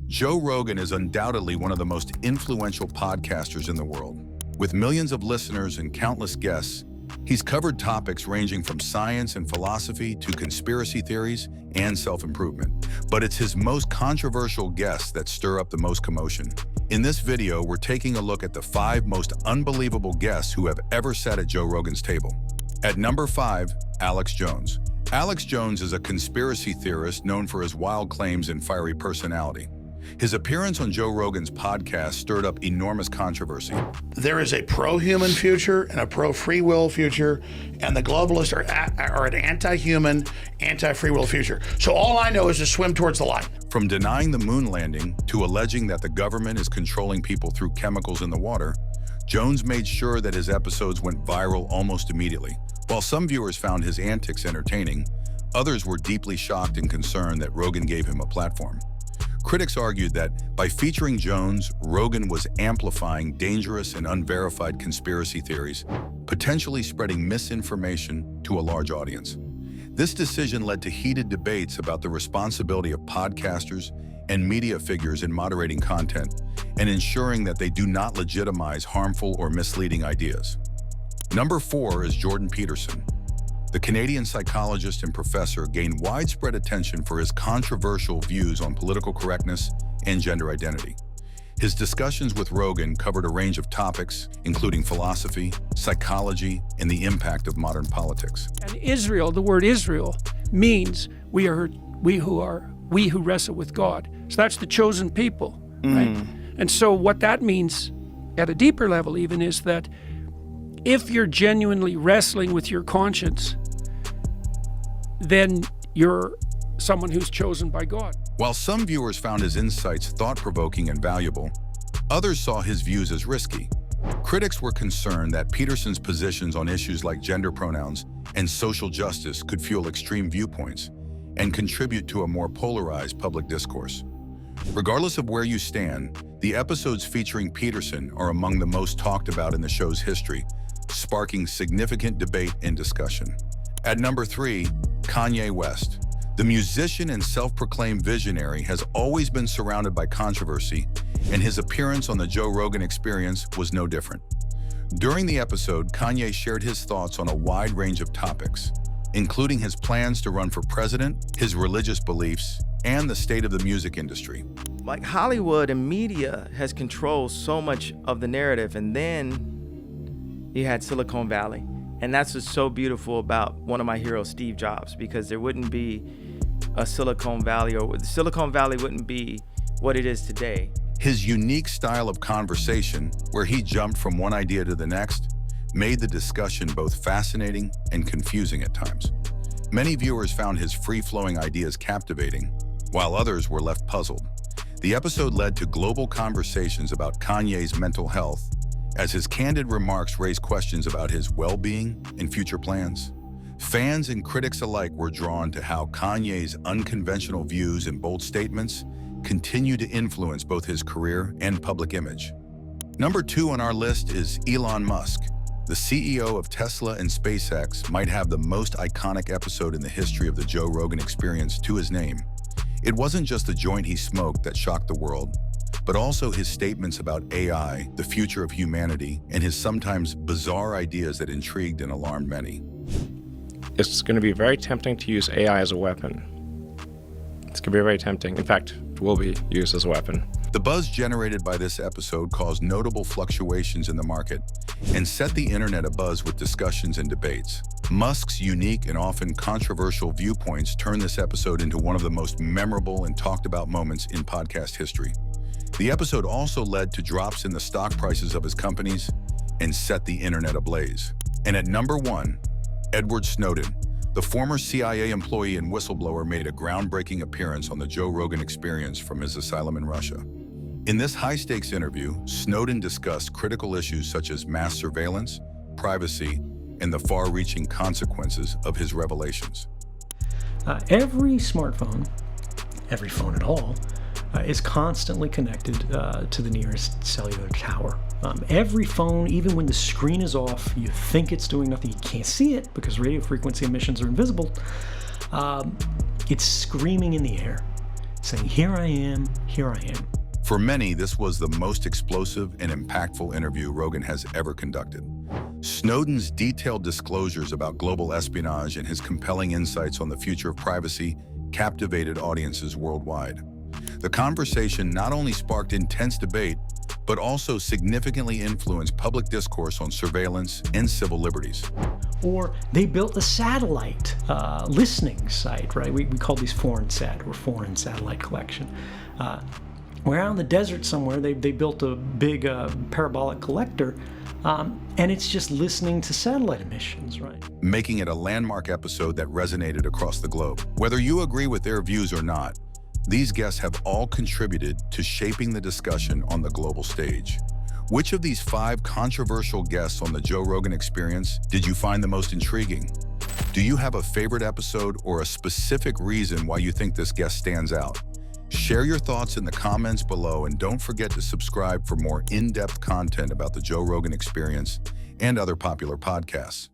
Joe Rogan is undoubtedly one of the most influential podcasters in the world. With millions of listeners and countless guests, he's covered topics ranging from science and philosophy to conspiracy theories and self-improvement. But it's his most controversial guests that stir up the most commotion. In this video, we're taking a look at the 5 most unbelievable guests who have ever sat at Joe Rogan's table. At number 5, Alex Jones. Alex Jones is a conspiracy theorist known for his wild claims and fiery personality. His appearance on Joe Rogan's podcast stirred up enormous controversy. There is a pro-human future and a pro-free will future, and the globalists are an anti-human, anti-free will future. So all I know is to swim towards the light. From denying the moon landing to alleging that the government is controlling people through chemicals in the water, Jones made sure that his episodes went viral almost immediately. While some viewers found his antics entertaining, others were deeply shocked and concerned that Rogan gave him a platform. Critics argued that by featuring Jones, Rogan was amplifying dangerous and unverified conspiracy theories, potentially spreading misinformation to a large audience. This decision led to heated debates about the responsibility of podcasters and media figures in moderating content and ensuring that they do not legitimize harmful or misleading ideas. Number 4 is Jordan Peterson. The Canadian psychologist and professor gained widespread attention for his controversial views on political correctness and gender identity. His discussions with Rogan covered a range of topics, including philosophy, psychology, and the impact of modern politics. And Israel, the word Israel, means we who wrestle with God. So that's the chosen people, right? And so what that means at a deeper level even is that if you're genuinely wrestling with your conscience, then you're someone who's chosen by God. While some viewers found his insights thought-provoking and valuable, others saw his views as risky. Critics were concerned that Peterson's positions on issues like gender pronouns and social justice could fuel extreme viewpoints and contribute to a more polarized public discourse. Regardless of where you stand, the episodes featuring Peterson are among the most talked about in the show's history, sparking significant debate and discussion. At number 3, Kanye West. The musician and self-proclaimed visionary has always been surrounded by controversy, and his appearance on the Joe Rogan Experience was no different. During the episode, Kanye shared his thoughts on a wide range of topics, including his plans to run for president, his religious beliefs, and the state of the music industry. Like Hollywood and media has controlled so much of the narrative, and then you had Silicon Valley. And that's what's so beautiful about one of my heroes, Steve Jobs, because there wouldn't be a Silicon Valley, or Silicon Valley wouldn't be what it is today. His unique style of conversation, where he jumped from one idea to the next, made the discussion both fascinating and confusing at times. Many viewers found his free-flowing ideas captivating, while others were left puzzled. The episode led to global conversations about Kanye's mental health, as his candid remarks raised questions about his well-being and future plans. Fans and critics alike were drawn to how Kanye's unconventional views and bold statements continue to influence both his career and public image. Number 2 on our list is Elon Musk. The CEO of Tesla and SpaceX might have the most iconic episode in the history of the Joe Rogan Experience to his name. It wasn't just the joint he smoked that shocked the world, but also his statements about AI, the future of humanity, and his sometimes bizarre ideas that intrigued and alarmed many. It's going to be very tempting to use AI as a weapon. It's going to be very tempting. In fact, it will be used as a weapon. The buzz generated by this episode caused notable fluctuations in the market and set the internet abuzz with discussions and debates. Musk's unique and often controversial viewpoints turned this episode into one of the most memorable and talked about moments in podcast history. The episode also led to drops in the stock prices of his companies and set the internet ablaze. And at number 1, Edward Snowden. The former CIA employee and whistleblower made a groundbreaking appearance on the Joe Rogan Experience from his asylum in Russia. In this high-stakes interview, Snowden discussed critical issues such as mass surveillance, privacy, and the far-reaching consequences of his revelations. Every smartphone, every phone at all, is constantly connected to the nearest cellular tower. Every phone, even when the screen is off, you think it's doing nothing, you can't see it because radio frequency emissions are invisible. It's screaming in the air, saying, here I am, here I am. For many, this was the most explosive and impactful interview Rogan has ever conducted. Snowden's detailed disclosures about global espionage and his compelling insights on the future of privacy captivated audiences worldwide. The conversation not only sparked intense debate, but also significantly influenced public discourse on surveillance and civil liberties. Or they built a satellite listening site, right? We call these foreign satellite collection. Where out in the desert somewhere, they built a big parabolic collector, and it's just listening to satellite emissions, right? Making it a landmark episode that resonated across the globe. Whether you agree with their views or not, these guests have all contributed to shaping the discussion on the global stage. Which of these 5 controversial guests on the Joe Rogan Experience did you find the most intriguing? Do you have a favorite episode or a specific reason why you think this guest stands out? Share your thoughts in the comments below, and don't forget to subscribe for more in-depth content about the Joe Rogan Experience and other popular podcasts.